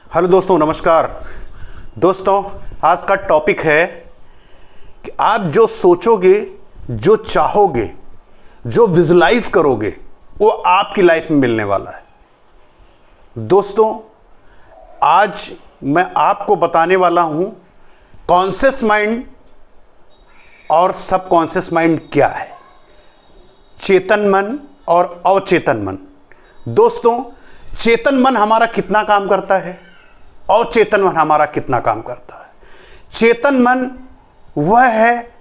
Hello दोस्तों, नमस्कार। दोस्तों, आज का टॉपिक है कि आप जो सोचोगे, जो चाहोगे, जो विजुलाइज करोगे, वो आपकी लाइफ में मिलने वाला है। दोस्तों, आज मैं आपको बताने वाला हूं कॉन्शियस माइंड और सबकॉन्शियस माइंड क्या है, चेतन मन और अवचेतन मन। दोस्तों, चेतन मन हमारा कितना काम करता है, अवचेतन मन हमारा कितना काम करता है। चेतन मन वह है,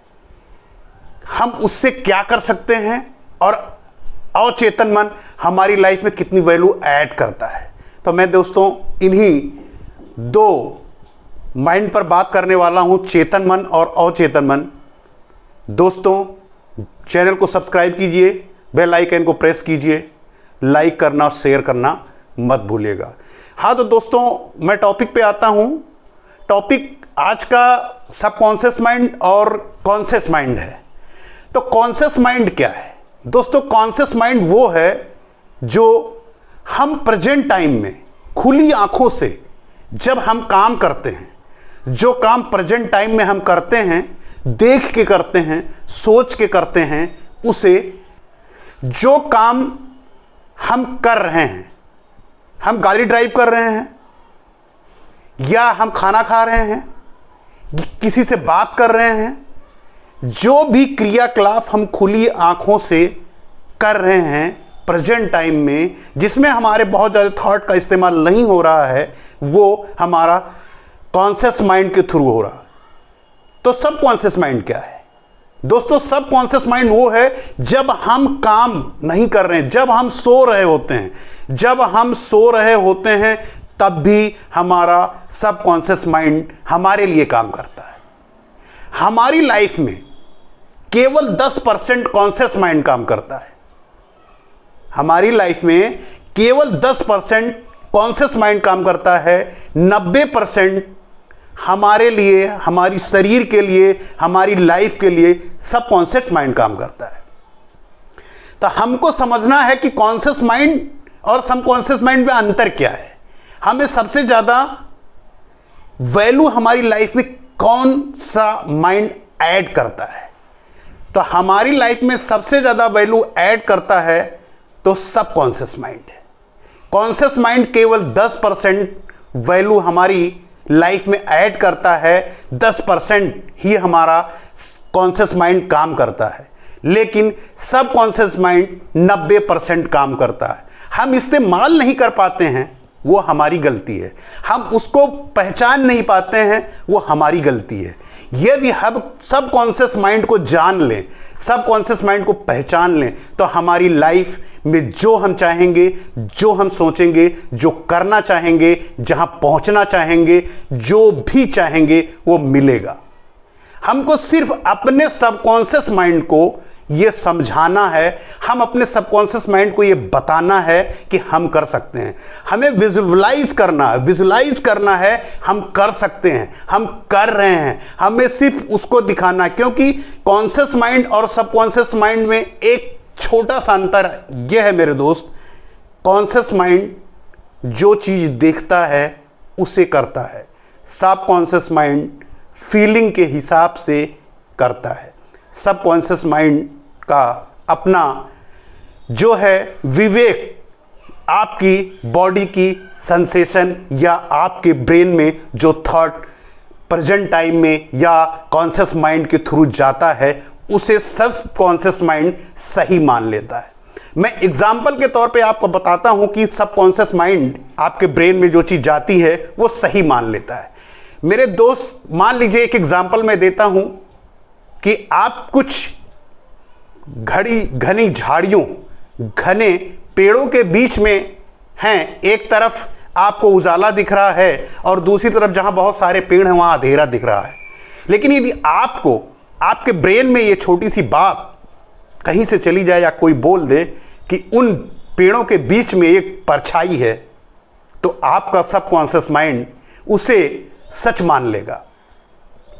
हम उससे क्या कर सकते हैं, और अवचेतन मन हमारी लाइफ में कितनी वैल्यू ऐड करता है। तो मैं दोस्तों इन्हीं दो माइंड पर बात करने वाला हूं, चेतन मन और अवचेतन मन। दोस्तों, चैनल को सब्सक्राइब कीजिए, बेल आइकन को प्रेस कीजिए, लाइक करना और शेयर करना मत भूलिएगा। हाँ, तो दोस्तों मैं टॉपिक पे आता हूं। टॉपिक आज का सबकॉन्शियस माइंड और कॉन्शियस माइंड है। तो कॉन्शियस माइंड क्या है? दोस्तों, कॉन्शियस माइंड वो है जो हम प्रेजेंट टाइम में खुली आंखों से जब हम काम करते हैं, जो काम प्रेजेंट टाइम में हम करते हैं, देख के करते हैं, सोच के करते हैं, उसे जो काम हम कर रहे हैं, हम गाड़ी ड्राइव कर रहे हैं, या हम खाना खा रहे हैं, किसी से बात कर रहे हैं, जो भी क्रियाकलाप हम खुली आंखों से कर रहे हैं प्रेजेंट टाइम में, जिसमें हमारे बहुत ज़्यादा थॉट का इस्तेमाल नहीं हो रहा है, वो हमारा कॉन्शियस माइंड के थ्रू हो रहा है। तो सबकॉन्शियस माइंड क्या है? दोस्तों, सबकॉन्शियस माइंड वो है जब हम काम नहीं कर रहे हैं, जब हम सो रहे होते हैं, जब हम सो रहे होते हैं तब भी हमारा सबकॉन्शियस माइंड हमारे लिए काम करता है। हमारी लाइफ में केवल 10% कॉन्शियस माइंड काम करता है। हमारी लाइफ में केवल 10% कॉन्शियस माइंड काम करता है। 90% हमारे लिए, हमारी शरीर के लिए, हमारी लाइफ के लिए सबकॉन्शियस माइंड काम करता है। तो हमको समझना है कि कॉन्शियस माइंड और सबकॉन्शियस माइंड में अंतर क्या है। हमें सबसे ज़्यादा वैल्यू हमारी लाइफ में कौन सा माइंड ऐड करता है? तो हमारी लाइफ में सबसे ज़्यादा वैल्यू ऐड करता है तो सबकॉन्शियस माइंड है। कॉन्शियस माइंड केवल 10% वैल्यू हमारी लाइफ में ऐड करता है, 10% ही हमारा कॉन्शियस माइंड काम करता है, लेकिन सबकॉन्शियस माइंड 90% काम करता है। हम इस्तेमाल नहीं कर पाते हैं, वो हमारी गलती है। हम उसको पहचान नहीं पाते हैं, वो हमारी गलती है। यदि हम सबकॉन्शियस माइंड को जान लें, सबकॉन्शियस माइंड को पहचान लें, तो हमारी लाइफ में जो हम चाहेंगे, जो हम सोचेंगे, जो करना चाहेंगे, जहां पहुंचना चाहेंगे, जो भी चाहेंगे, वो मिलेगा। हमको सिर्फ अपने सबकॉन्शियस माइंड को ये समझाना है, हम अपने सबकॉन्शियस माइंड को ये बताना है कि हम कर सकते हैं। हमें विजुअलाइज करना है, विजुअलाइज करना है, हम कर सकते हैं, हम कर रहे हैं। हमें सिर्फ उसको दिखाना है, क्योंकि कॉन्शियस माइंड और सबकॉन्शियस माइंड में एक छोटा सा अंतर यह है मेरे दोस्त, कॉन्शियस माइंड जो चीज़ देखता है उसे करता है, सबकॉन्शियस माइंड फीलिंग के हिसाब से करता है। सबकॉन्शियस माइंड का अपना जो है विवेक, आपकी बॉडी की सेंसेशन या आपके ब्रेन में जो थॉट प्रेजेंट टाइम में या कॉन्शियस माइंड के थ्रू जाता है, उसे सबकॉन्शियस माइंड सही मान लेता है। मैं एग्जाम्पल के तौर पे आपको बताता हूं कि सबकॉन्शियस माइंड आपके ब्रेन में जो चीज़ जाती है वो सही मान लेता है। मेरे दोस्त, मान लीजिए एक एग्जाम्पल मैं देता हूं कि आप कुछ घनी झाड़ियों, घने पेड़ों के बीच में हैं। एक तरफ आपको उजाला दिख रहा है और दूसरी तरफ जहां बहुत सारे पेड़ हैं वहां अंधेरा दिख रहा है। लेकिन यदि आपको आपके ब्रेन में ये छोटी सी बात कहीं से चली जाए या कोई बोल दे कि उन पेड़ों के बीच में एक परछाई है, तो आपका सबकॉन्शियस माइंड उसे सच मान लेगा,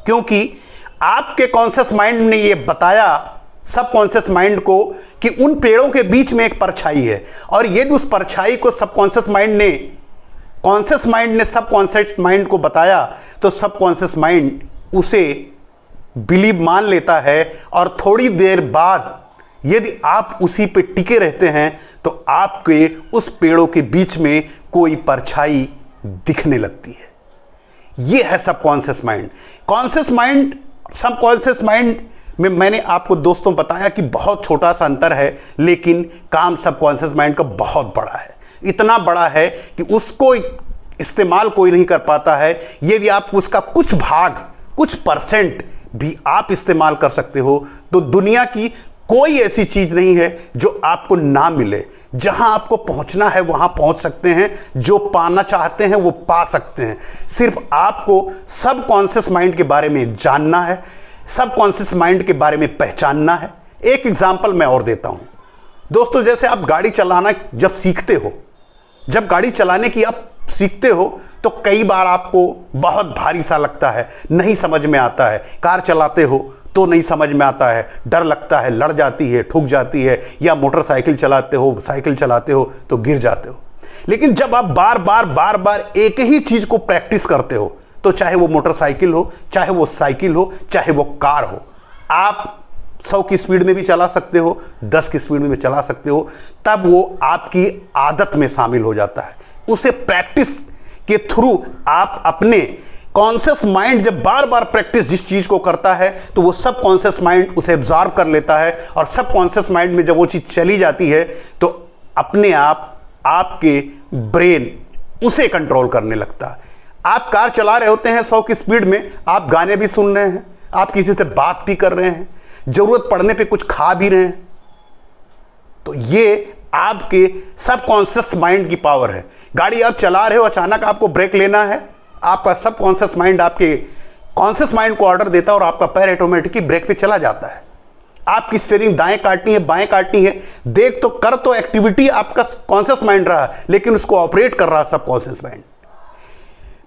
क्योंकि आपके कॉन्शियस माइंड ने ये बताया सबकॉन्शियस माइंड को कि उन पेड़ों के बीच में एक परछाई है। और यदि उस परछाई को सबकॉन्शियस माइंड ने कॉन्शियस माइंड ने सबकॉन्शियस माइंड को बताया तो सबकॉन्शियस माइंड उसे बिलीव मान लेता है, और थोड़ी देर बाद यदि आप उसी पे टिके रहते हैं तो आपके उस पेड़ों के बीच में कोई परछाई दिखने लगती है। यह है subconscious mind. Conscious mind subconscious mind में मैंने आपको दोस्तों बताया कि बहुत छोटा सा अंतर है, लेकिन काम सबकॉन्शियस माइंड का बहुत बड़ा है। इतना बड़ा है कि उसको इस्तेमाल कोई नहीं कर पाता है। यदि आप उसका कुछ भाग, कुछ परसेंट भी आप इस्तेमाल कर सकते हो तो दुनिया की कोई ऐसी चीज नहीं है जो आपको ना मिले। जहां आपको पहुंचना है वहां पहुंच सकते हैं, जो पाना चाहते हैं वो पा सकते हैं। सिर्फ आपको सबकॉन्शियस माइंड के बारे में जानना है, सबकॉन्शियस माइंड के बारे में पहचानना है। एक एग्जांपल मैं और देता हूं दोस्तों, जैसे आप गाड़ी चलाना जब सीखते हो, जब गाड़ी चलाने की आप सीखते हो तो कई बार आपको बहुत भारी सा लगता है, नहीं समझ में आता है। कार चलाते हो तो नहीं समझ में आता है, डर लगता है, लड़ जाती है, ठुक जाती है, या मोटरसाइकिल चलाते हो, साइकिल चलाते हो तो गिर जाते हो। लेकिन जब आप बार बार एक ही चीज को प्रैक्टिस करते हो, तो चाहे वो मोटरसाइकिल हो, चाहे वो साइकिल हो, चाहे वो कार हो, आप 100 की स्पीड में भी चला सकते हो, 10 की स्पीड में भी चला सकते हो। तब वो आपकी आदत में शामिल हो जाता है। उसे प्रैक्टिस के थ्रू आप अपने कॉन्शियस माइंड जब बार बार प्रैक्टिस जिस चीज को करता है तो वो सब कॉन्शियस माइंड उसे एब्जॉर्ब कर लेता है, और सब कॉन्शियस माइंड में जब वो चीज चली जाती है तो अपने आप आपके ब्रेन उसे कंट्रोल करने लगता है। आप कार चला रहे होते हैं 100 की स्पीड में, आप गाने भी सुन रहे हैं, आप किसी से बात भी कर रहे हैं, जरूरत पड़ने पे कुछ खा भी रहे हैं, तो ये आपके सबकॉन्शियस माइंड की पावर है। गाड़ी आप चला रहे हो, अचानक आपको ब्रेक लेना है, आपका सबकॉन्शियस माइंड आपके कॉन्शियस माइंड को ऑर्डर देता है और आपका पैर ऑटोमेटिकली ब्रेक पे चला जाता है। आपकी स्टीयरिंग दाएं काटनी है, बाएं काटनी है, देख तो कर तो एक्टिविटी आपका कॉन्शियस माइंड रहा, लेकिन उसको ऑपरेट कर रहा सबकॉन्शियस माइंड।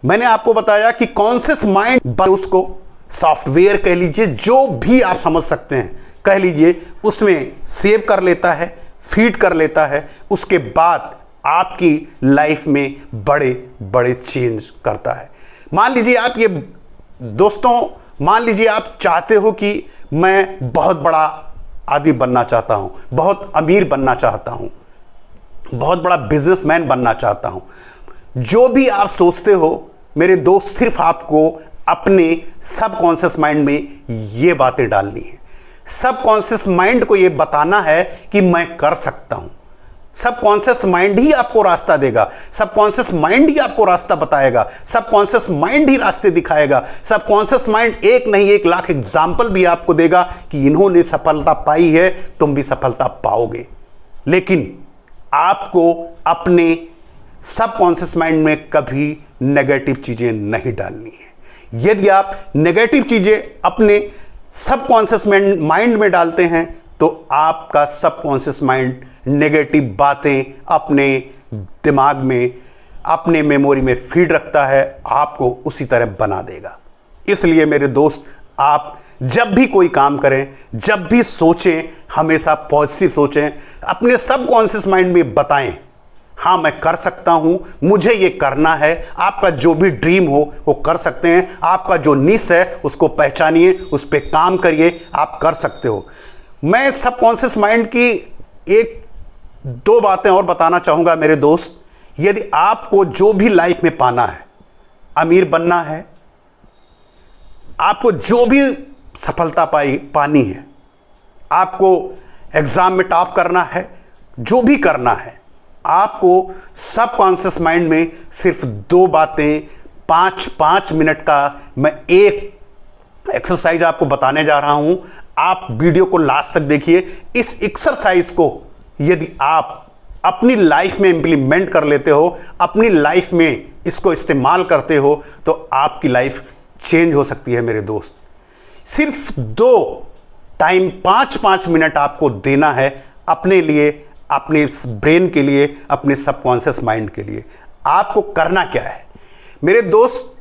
मैंने आपको बताया कि कॉन्शियस माइंड, उसको सॉफ्टवेयर कह लीजिए, जो भी आप समझ सकते हैं कह लीजिए, उसमें सेव कर लेता है, फीड कर लेता है, उसके बाद आपकी लाइफ में बड़े बड़े चेंज करता है। मान लीजिए आप ये दोस्तों, मान लीजिए आप चाहते हो कि मैं बहुत बड़ा आदमी बनना चाहता हूं, बहुत अमीर बनना चाहता हूं, बहुत बड़ा बिजनेसमैन बनना चाहता हूं। जो भी आप सोचते हो मेरे दोस्त, सिर्फ आपको अपने सबकॉन्शियस माइंड में ये बातें डालनी है। सबकॉन्शियस माइंड को ये बताना है कि मैं कर सकता हूं। सबकॉन्शियस माइंड ही आपको रास्ता देगा, सबकॉन्शियस माइंड ही आपको रास्ता बताएगा, सबकॉन्शियस माइंड ही रास्ते दिखाएगा। सबकॉन्शियस माइंड एक नहीं 1 लाख एग्जाम्पल भी आपको देगा कि इन्होंने सफलता पाई है, तुम भी सफलता पाओगे। लेकिन आपको अपने सबकॉन्शियस माइंड में कभी नेगेटिव चीजें नहीं डालनी है। यदि आप नेगेटिव चीजें अपने सबकॉन्शियस माइंड में डालते हैं तो आपका सबकॉन्शियस माइंड नेगेटिव बातें अपने दिमाग में, अपने मेमोरी में फीड रखता है, आपको उसी तरह बना देगा। इसलिए मेरे दोस्त, आप जब भी कोई काम करें, जब भी सोचें, हमेशा पॉजिटिव सोचें। अपने सबकॉन्शियस माइंड में बताएं, हाँ मैं कर सकता हूं, मुझे ये करना है। आपका जो भी ड्रीम हो वो कर सकते हैं। आपका जो निश है उसको पहचानिए, उस पर काम करिए, आप कर सकते हो। मैं सबकॉन्शियस माइंड की 1-2 बातें और बताना चाहूंगा मेरे दोस्त। यदि आपको जो भी लाइफ में पाना है, अमीर बनना है, आपको जो भी सफलता पानी है, आपको एग्जाम में टॉप करना है, जो भी करना है, आपको सबकॉन्शियस माइंड में सिर्फ 2 बातें 5-5 मिनट का मैं एक एक्सरसाइज आपको बताने जा रहा हूं। आप वीडियो को लास्ट तक देखिए। इस एक्सरसाइज को यदि आप अपनी लाइफ में इंप्लीमेंट कर लेते हो, अपनी लाइफ में इसको इस्तेमाल करते हो, तो आपकी लाइफ चेंज हो सकती है मेरे दोस्त। सिर्फ 2 टाइम 5-5 मिनट आपको देना है अपने लिए, अपने ब्रेन के लिए, अपने सबकॉन्शियस माइंड के लिए। आपको करना क्या है मेरे दोस्त?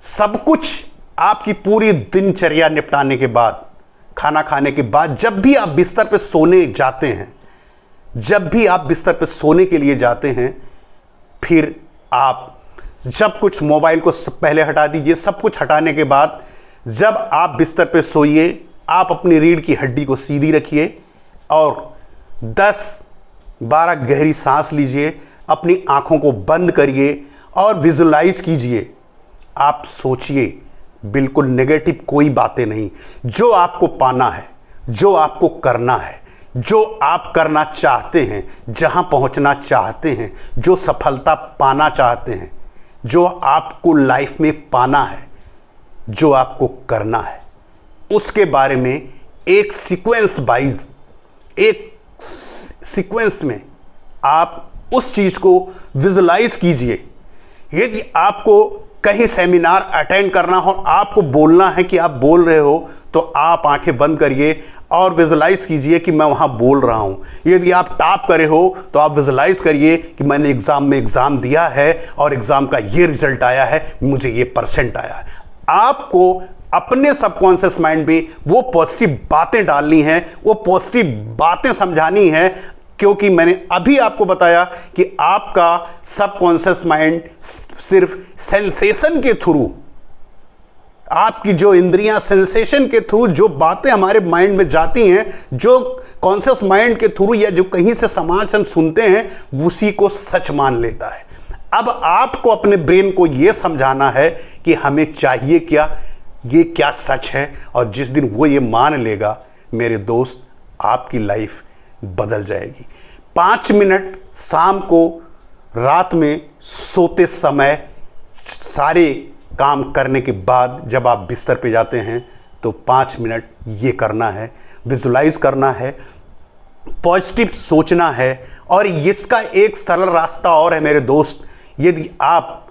सब कुछ आपकी पूरी दिनचर्या निपटाने के बाद, खाना खाने के बाद, जब भी आप बिस्तर पे सोने जाते हैं, जब भी आप बिस्तर पे सोने के लिए जाते हैं, फिर आप जब कुछ मोबाइल को पहले हटा दीजिए। सब कुछ हटाने के बाद जब आप बिस्तर पे सोइए, आप अपनी रीढ़ की हड्डी को सीधी रखिए और 10-12 गहरी सांस लीजिए, अपनी आंखों को बंद करिए और विजुलाइज कीजिए। आप सोचिए, बिल्कुल नेगेटिव कोई बातें नहीं। जो आपको पाना है, जो आपको करना है, जो आप करना चाहते हैं, जहां पहुंचना चाहते हैं, जो सफलता पाना चाहते हैं, जो आपको लाइफ में पाना है, जो आपको करना है, उसके बारे में एक सीक्वेंस वाइज, एक सीक्वेंस में आप उस चीज को विजुलाइज कीजिए। यदि आपको कहीं सेमिनार अटेंड करना हो, आपको बोलना है कि आप बोल रहे हो, तो आप आंखें बंद करिए और विजुलाइज कीजिए कि मैं वहां बोल रहा हूं। यदि आप टॉप करे हो तो आप विजुलाइज करिए कि मैंने एग्जाम में एग्जाम दिया है और एग्जाम का ये रिजल्ट आया है, मुझे ये परसेंट आया है। आपको अपने सबकॉन्शियस माइंड में वो पॉजिटिव बातें डालनी हैं, वो पॉजिटिव बातें समझानी है, क्योंकि मैंने अभी आपको बताया कि आपका सबकॉन्शियस माइंड सिर्फ सेंसेशन के थ्रू, आपकी जो इंद्रियां सेंसेशन के थ्रू जो बातें हमारे माइंड में जाती हैं, जो कॉन्शियस माइंड के थ्रू या जो कहीं से समाज हम सुनते हैं, उसी को सच मान लेता है। अब आपको अपने ब्रेन को यह समझाना है कि हमें चाहिए क्या, ये क्या सच है, और जिस दिन वो ये मान लेगा, मेरे दोस्त, आपकी लाइफ बदल जाएगी। 5 मिनट शाम को, रात में सोते समय, सारे काम करने के बाद जब आप बिस्तर पे जाते हैं, तो 5 मिनट ये करना है, विजुलाइज करना है, पॉजिटिव सोचना है। और इसका एक सरल रास्ता और है मेरे दोस्त। यदि आप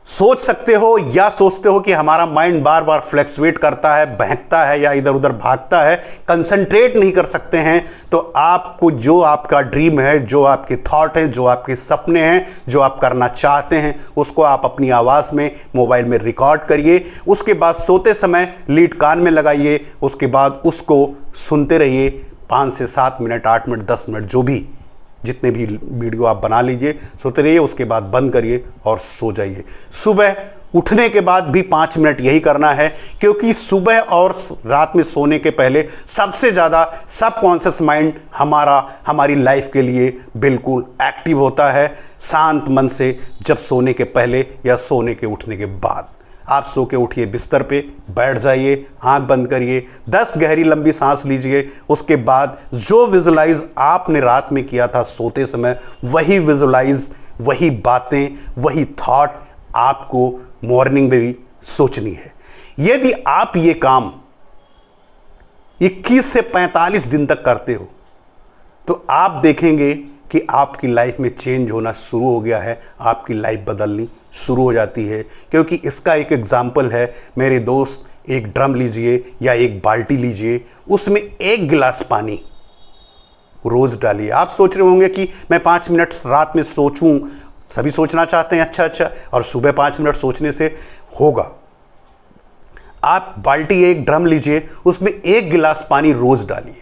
सोच सकते हो या सोचते हो कि हमारा माइंड बार बार फ्लैक्चुएट करता है, बहकता है या इधर उधर भागता है, कंसंट्रेट नहीं कर सकते हैं, तो आपको जो आपका ड्रीम है, जो आपके थॉट हैं, जो आपके सपने हैं, जो आप करना चाहते हैं, उसको आप अपनी आवाज़ में मोबाइल में रिकॉर्ड करिए। उसके बाद सोते समय लीड कान में लगाइए, उसके बाद उसको सुनते रहिए 5 से 7 मिनट, 8 मिनट, 10 मिनट, जो भी जितने भी वीडियो आप बना लीजिए, सोते रहिए, उसके बाद बंद करिए और सो जाइए। सुबह उठने के बाद भी 5 मिनट यही करना है, क्योंकि सुबह और रात में सोने के पहले सबसे ज़्यादा सबकॉन्शियस माइंड हमारी लाइफ के लिए बिल्कुल एक्टिव होता है, शांत मन से, जब सोने के पहले या सोने के उठने के बाद। आप सो के उठिए, बिस्तर पे बैठ जाइए, आंख बंद करिए, 10 गहरी लंबी सांस लीजिए। उसके बाद जो विजुलाइज आपने रात में किया था सोते समय, वही विजुलाइज, वही बातें, वही थॉट आपको मॉर्निंग में भी सोचनी है। यदि आप ये काम 21 से 45 दिन तक करते हो, तो आप देखेंगे कि आपकी लाइफ में चेंज होना शुरू हो गया है, आपकी लाइफ बदलनी शुरू हो जाती है। क्योंकि इसका एक एग्जाम्पल है मेरे दोस्त, एक ड्रम लीजिए या एक बाल्टी लीजिए, उसमें 1 गिलास पानी रोज डालिए। आप सोच रहे होंगे कि मैं 5 मिनट रात में सोचूं, सभी सोचना चाहते हैं, अच्छा, और सुबह 5 मिनट सोचने से होगा। आप बाल्टी, एक ड्रम लीजिए, उसमें 1 गिलास पानी रोज डालिए।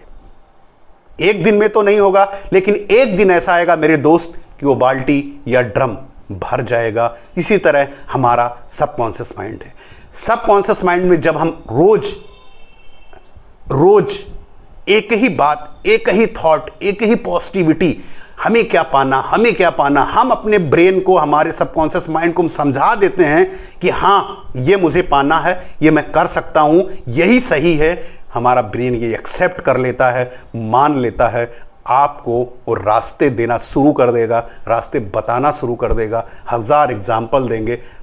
एक दिन में तो नहीं होगा, लेकिन एक दिन ऐसा आएगा मेरे दोस्त कि वो बाल्टी या ड्रम भर जाएगा। इसी तरह हमारा सबकॉन्शियस माइंड है। सबकॉन्शियस माइंड में जब हम रोज एक ही बात, एक ही थॉट, एक ही पॉजिटिविटी, हमें क्या पाना, हमें क्या पाना, हम अपने ब्रेन को, हमारे सबकॉन्शियस माइंड को हम समझा देते हैं कि हाँ, ये मुझे पाना है, ये मैं कर सकता हूं, यही सही है। हमारा ब्रेन ये एक्सेप्ट कर लेता है, मान लेता है, आपको वो रास्ते देना शुरू कर देगा, रास्ते बताना शुरू कर देगा, 1000 एग्जाम्पल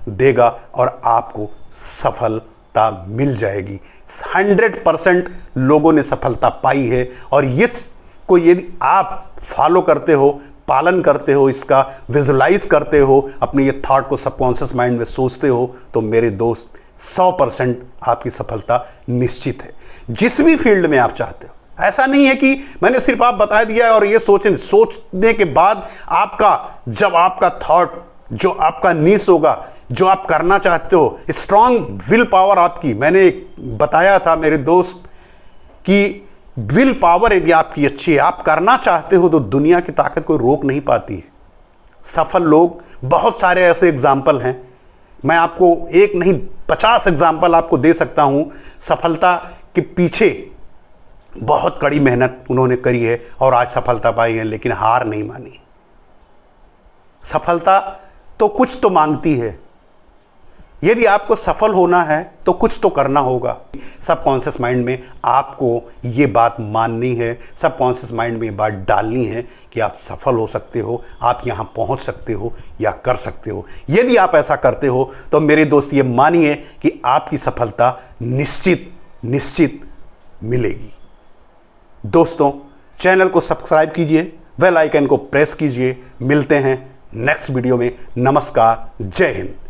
देगा और आपको सफलता मिल जाएगी। 100% लोगों ने सफलता पाई है, और इसको यदि आप फॉलो करते हो, पालन करते हो, इसका विजुलाइज करते हो, अपने ये थॉट को सबकॉन्शियस माइंड में सोचते हो, तो मेरे दोस्त 100% आपकी सफलता निश्चित है, जिस भी फील्ड में आप चाहते हो। ऐसा नहीं है कि मैंने सिर्फ आप बता दिया और ये सोचने के बाद जब आपका थॉट, जो आपका नीश होगा, जो आप करना चाहते हो, स्ट्रांग विल पावर आपकी, मैंने बताया था मेरे दोस्त कि विल पावर यदि आपकी अच्छी है, आप करना चाहते हो, तो दुनिया की ताकत कोई रोक नहीं पाती है। सफल लोग बहुत सारे ऐसे एग्जाम्पल हैं मैं आपको एक नहीं 50 एग्जाम्पल आपको दे सकता हूं। सफलता के पीछे बहुत कड़ी मेहनत उन्होंने करी है और आज सफलता पाई है, लेकिन हार नहीं मानी। सफलता तो कुछ तो मांगती है। यदि आपको सफल होना है तो कुछ तो करना होगा। सबकॉन्शियस माइंड में आपको ये बात माननी है, सबकॉन्शियस माइंड में ये बात डालनी है कि आप सफल हो सकते हो, आप यहाँ पहुँच सकते हो या कर सकते हो। यदि आप ऐसा करते हो तो मेरे दोस्त ये मानिए कि आपकी सफलता निश्चित मिलेगी। दोस्तों, चैनल को सब्सक्राइब कीजिए, बेल आइकन को प्रेस कीजिए। मिलते हैं नेक्स्ट वीडियो में। नमस्कार, जय हिंद।